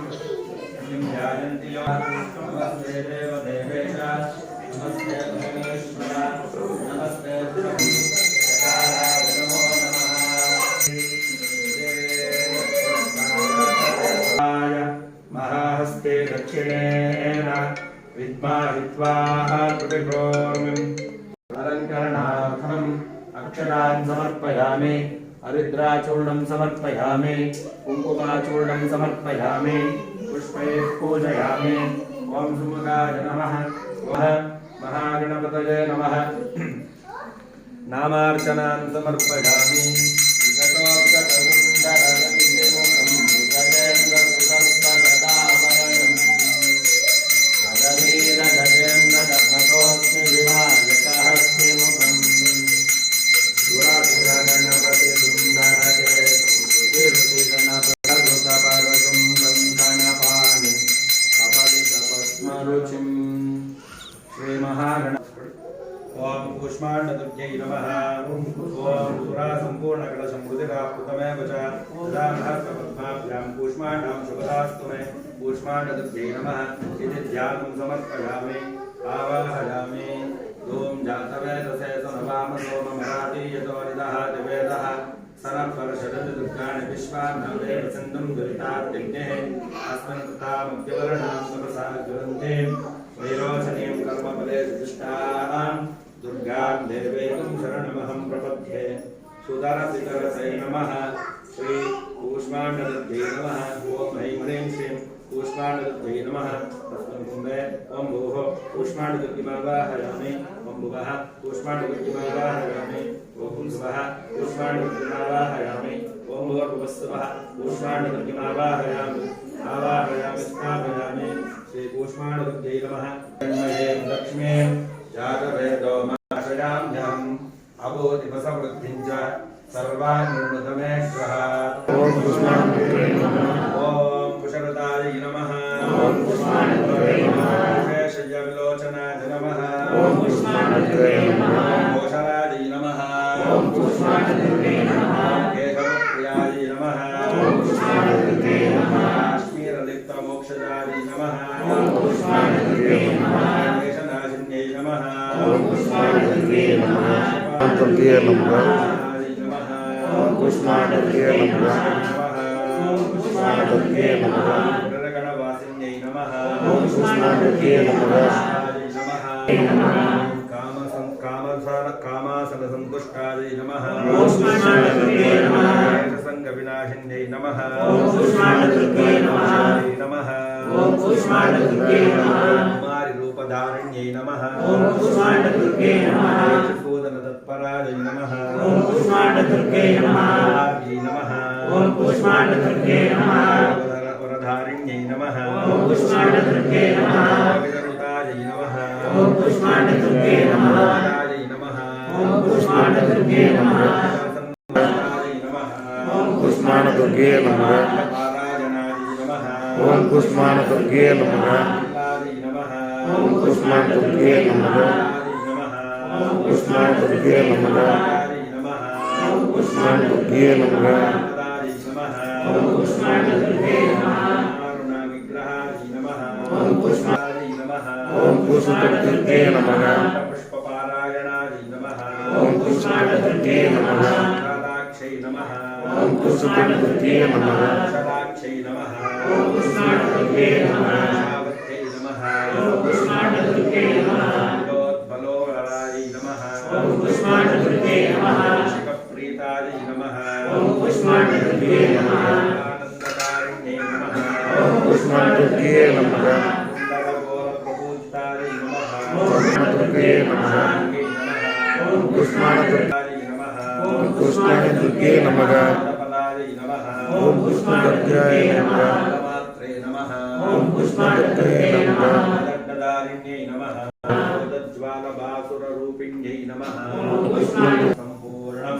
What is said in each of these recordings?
नमस्ते देव देवेश नमस्ते भुवनेश्वर नमस्ते नमो नमः महाहस्ते दक्षिणेन विद्माहित्वाः प्रतिभोर्मिम् अलङ्करणार्थम् अक्षरान् समर्पयामि हरिद्राचूर्णं समर्पयामि कुङ्कुमाचूर्णं समर्पयामि पुष्पैः पूजयामि ओम सुमुखाय नमः महागणपतये नमः नामार्चनान् समर्पयामि ओम कूष्माण्डदुर्ग्यै नमः ओम सुरा सम्पूर्णकलशमृदिरापुतमेव च ददामहस्तपद्माभ्यां कूष्माण्डां शुभदास्तु मे कूष्माण्डदुर्ग्यै नमः इति ध्यानं समर्पयामि आवाहयामि ओम जातवेदसे सनवामसो मराठी यतोनिदः दिवेदः सनःपरशरदुर्गाणि विश्वान्नवेव सिन्धुं दुरितात्यग्नेः अस्मिन् कृतामद्यवर्णां तपसा ज्वलन्तीं वैरोचनीं कर्मफले सुदिष्टां दुर्गां देवैकं शरणमहं प्रपद्ये सुदरसितरसै नमः श्री कूष्माण्डदुर्ग्यै नमः ओम ऐं ह्रीं श्रीं कूष्माण्डदुर्ग्यै नमः तस्मिन् कुम्भे ओम भूः कूष्माण्डदुर्गिमावाहयामि ओम भुवः कूष्माण्डदुर्गिमावाहयामि ओम भुवः कूष्माण्डदुर्गिमावाहयामि ओम भूर्भुवस्सुवः कूष्माण्डदुर्गिमावाहयामि आवाहयामि स्थापयामि श्री कूष्माण्डदुर्ग्यै नमः तन्मये लक्ष्मीं जातवेदो माशयाम्यहम् अबोधिपसमृद्धिं च सर्वान् निर्मृतमेश्वरः ओम कूष्माण्डदुर्ग्यै नमः ओम कुशलतायै नमः ओम कूष्माण्डदुर्ग्यै नमः शेषयविलोचनाय नमः ओम कूष्माण्डदुर्ग्यै नमः कोशलायै नमः ओम कूष्माण्डदुर्ग्यै नमः केशवप्रियायै नमः ओम कूष्माण्डदुर्ग्यै नमः काश्मीरलिप्तमोक्षदायै नमः ओम कूष्माण्डदुर्ग्यै नमः केशनाशिन्यै नमः ओम कूष्माण्डदुर्ग्यै नमः दुर्गे नमः ओम कूष्माण्डदुर्गे नमः ओम कूष्माण्डदुर्गे नमः गणवासिन्यै नमः ओम कूष्माण्डदुर्गे नमः कामासनसन्तुष्टायै नमः ओम कूष्माण्डदुर्गे नमः संगविनाशिन्यै नमः ओम कूष्माण्डदुर्गे नमः ओम कूष्माण्डदुर्गे नमः कुमारीरूपधारिण्यै नमः ओम कूष्माण्डदुर्गे नमः तत्परायै नमः ओम कूष्माण्डदुर्गे नमः ओम कूष्माण्डदुर्गे नमः वरधारिण्यै नमः ओम कूष्माण्डदुर्गे नमः विदरुतायै नमः ओम कूष्माण्डदुर्गे नमः ओम कूष्माण्डदुर्गे नमः ओम कूष्माण्डदुर्गे नमः ओम कूष्माण्डदुर्गे नमः ओम कूष्माण्डदुर्गे नमः ओम कूष्माण्डदुर्गे नमः ओम कूष्माण्डदुर्गे नमः ओम कूष्माण्डदुर्गे नमः ओम कूष्माण्डदुर्गे नमः पुष्पपारायणायै नमः ओम कूष्माण्डदुर्गे नमः शालाक्षै नमः ओम कूष्माण्डदुर्गे नमः शालाक्षै नमः ओम कूष्माण्डदुर्गे नमः शावत्यै नमः ओम कूष्माण्डदुर्गे नमः बलोबलायै नमः ओम कूष्माण्डदुर्गे नमः शिवप्रीतायै नमः ओम कूष्माण्डदुर्गे नमः आनन्दकारिण्यै नमः ओम कूष्माण्डदुर्गे नमः सुन्दरगोरप्रपूजितायै नमः ओम कूष्माण्डदुर्गे नमः ओम कूष्माण्डदुर्गे नमः ओम कूष्माण्डदुर्गे नमः ओम कूष्माण्डदुर्गे नमः मात्रे नमः ओम कूष्माण्डदुर्गे नमः दण्डदारिण्यै नमः ज्वालभासुररूपिण्यै नमः ओम कूष्माण्डदुर्गे सम्पूर्णं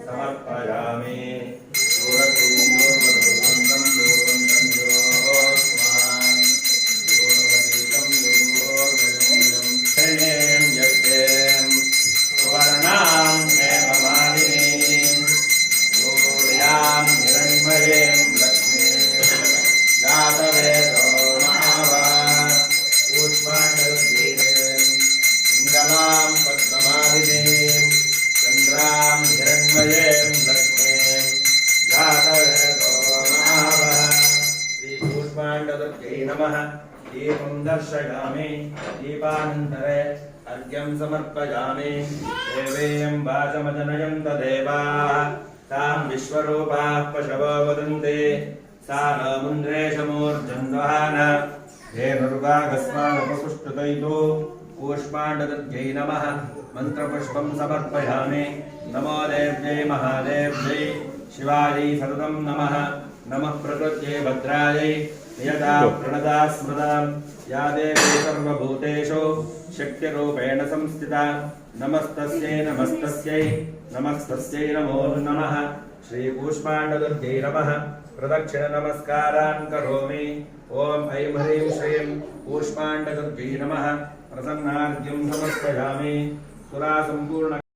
समर्पयामि हिरण्मयीं लक्ष्मीं जातवेदो कूष्माण्डदत्यै नमः दीपं दर्शयामि दीपानन्तरे अर्घ्यं समर्पयामि देवेयं वाचमजनयन्त देवाः तां विश्वरूपाः पशवो वदन्ति सा न मुन्द्रेशमूर्जन्वहान धेनुर्वागस्मानुपपुष्टुतैतो कूष्माण्डदत्यै नमः मन्त्रपुष्पं समर्पयामि नमो देव्यै महादेव्यै शिवायै सततं नमः नमः प्रकृत्यै भद्रायै नियता प्रणता स्मृता या देवी सर्वभूतेषु शक्तिरूपेण संस्थिता नमस्तस्यै नमस्तस्यै नमस्तस्यै नमो नमः श्रीकूष्माण्डदत्यै नमः प्रदक्षिण नमस्कारान् करोमि ओम ऐं ह्रीं श्रीं कूष्माण्डदत्यै नमः प्रसन्नार्घ्यं समर्पयामि सुरासम्पूर्ण